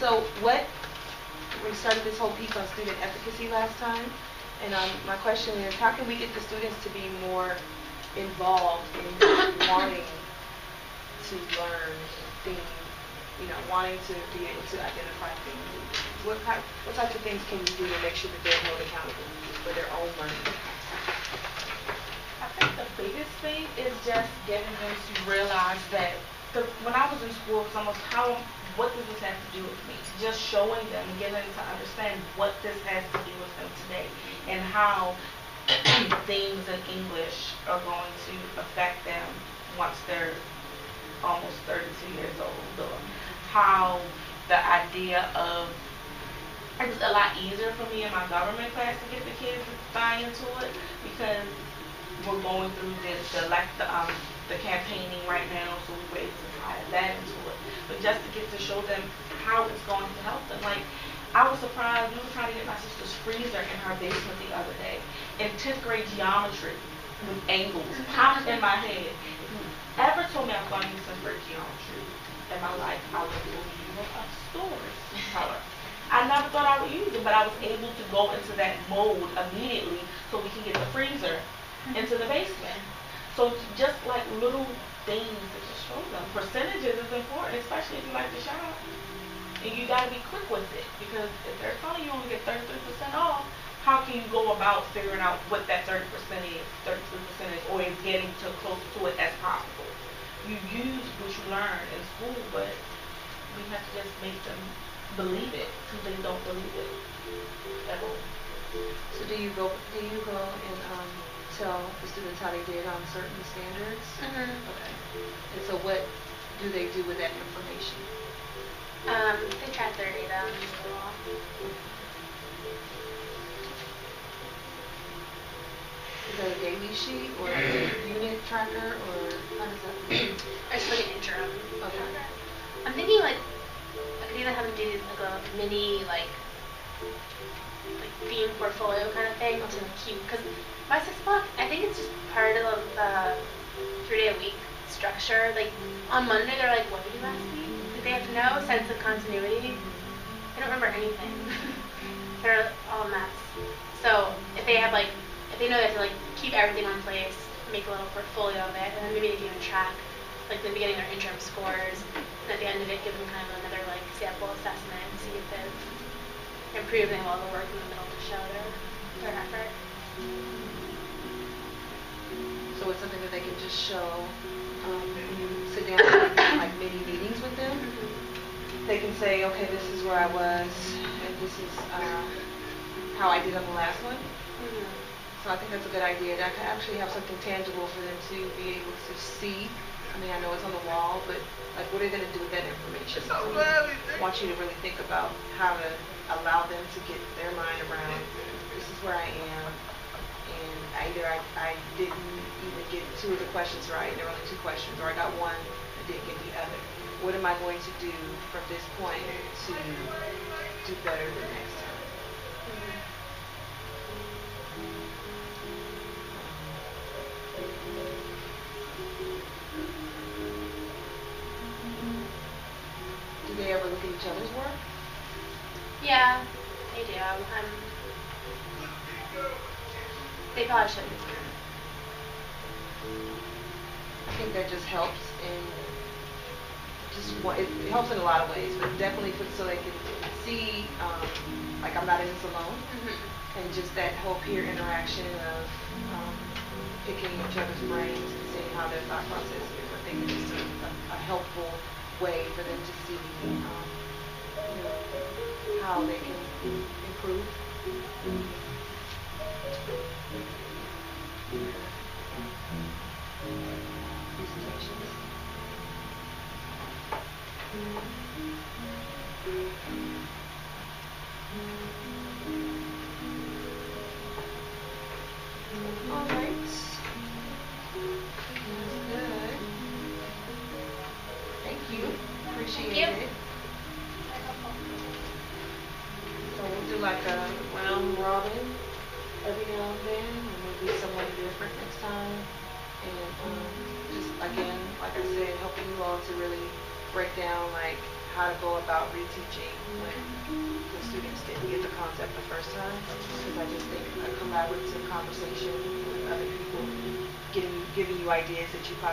So we started this whole piece on student efficacy last time, and my question is, how can we get the students to be more involved in wanting to learn things, wanting to be able to identify things? What types of things can we do to make sure that they're held accountable for their own learning? I think the biggest thing is just getting them to realize that when I was in school, it's almost what does this have to do with me? Just showing them and getting them to understand what this has to do with them today and how things in English are going to affect them once they're almost 32 years old. Or how the idea of it was a lot easier for me in my government class to get the kids to buy into it because we're going through the campaigning right now, so we were able to tie that into it. But just to get to show them how it's going to help them. Like, I was surprised, we were trying to get my sister's freezer in her basement the other day. In 10th grade geometry with angles popped in my head. If you ever told me I was going to use 10th grade geometry in my life, I would believe you of stores color. I never thought I would use it, but I was able to go into that mode immediately so we can get the freezer into the basement. So just like little things to just show them. Percentages is important, especially if you like to shop. And you got to be quick with it because if they're telling you only get 33% off, how can you go about figuring out what that 33% is, or is getting to close to it as possible? You use what you learn in school, but we have to just make them believe it because they don't believe it at all. So do you go and tell the students how they did on certain standards? Mm-hmm. Okay. And so what do they do with that information? They track their data on school. Is that a daily sheet or a unit tracker, or how does that work? It's like an interim. Okay. I'm thinking like I could either have them do like a mini like theme portfolio kind of thing to keep, because my 6 block, I think it's just part of the 3-day-a-week structure. Like on Monday they're like, what did you last week? Like, they have no sense of continuity. They don't remember anything. They're all a mess. So if they know they have to like keep everything on place, make a little portfolio of it, and then maybe they can even track like in the beginning their interim scores, and at the end of it give them kind of another like sample assessment and see if they've improving all the work in the middle to show their effort. So it's something that they can just show when you sit down and like mini meetings with them. Mm-hmm. They can say, okay, this is where I was, and this is how I did on the last one. Mm-hmm. So I think that's a good idea to actually have something tangible for them to be able to see. I mean, I know it's on the wall, but like, what are they going to do with that information? So I want you to really think about how to allow them to get their mind around, this is where I am, and either I didn't even get 2 of the questions right, there were only 2 questions, or I got 1 and didn't get the other. What am I going to do from this point to do better the next time? Do they ever look at each other's work? Yeah, they do. They probably shouldn't. I think that just helps it helps in a lot of ways, but definitely so they can see, like I'm not in this alone, Mm-hmm. and just that whole peer interaction of picking each other's brains and seeing how their thought process is. I think it's just a helpful way for them to see how they can improve. Presentations. All right. Good. Thank you. Appreciate it. So we'll do like a round robin every now and then, and we'll do someone different next time. And just again, like I said, helping you all to really break down like how to go about reteaching when the students didn't get the concept the first time. Because I just think a collaborative conversation with other people, giving you ideas that you possibly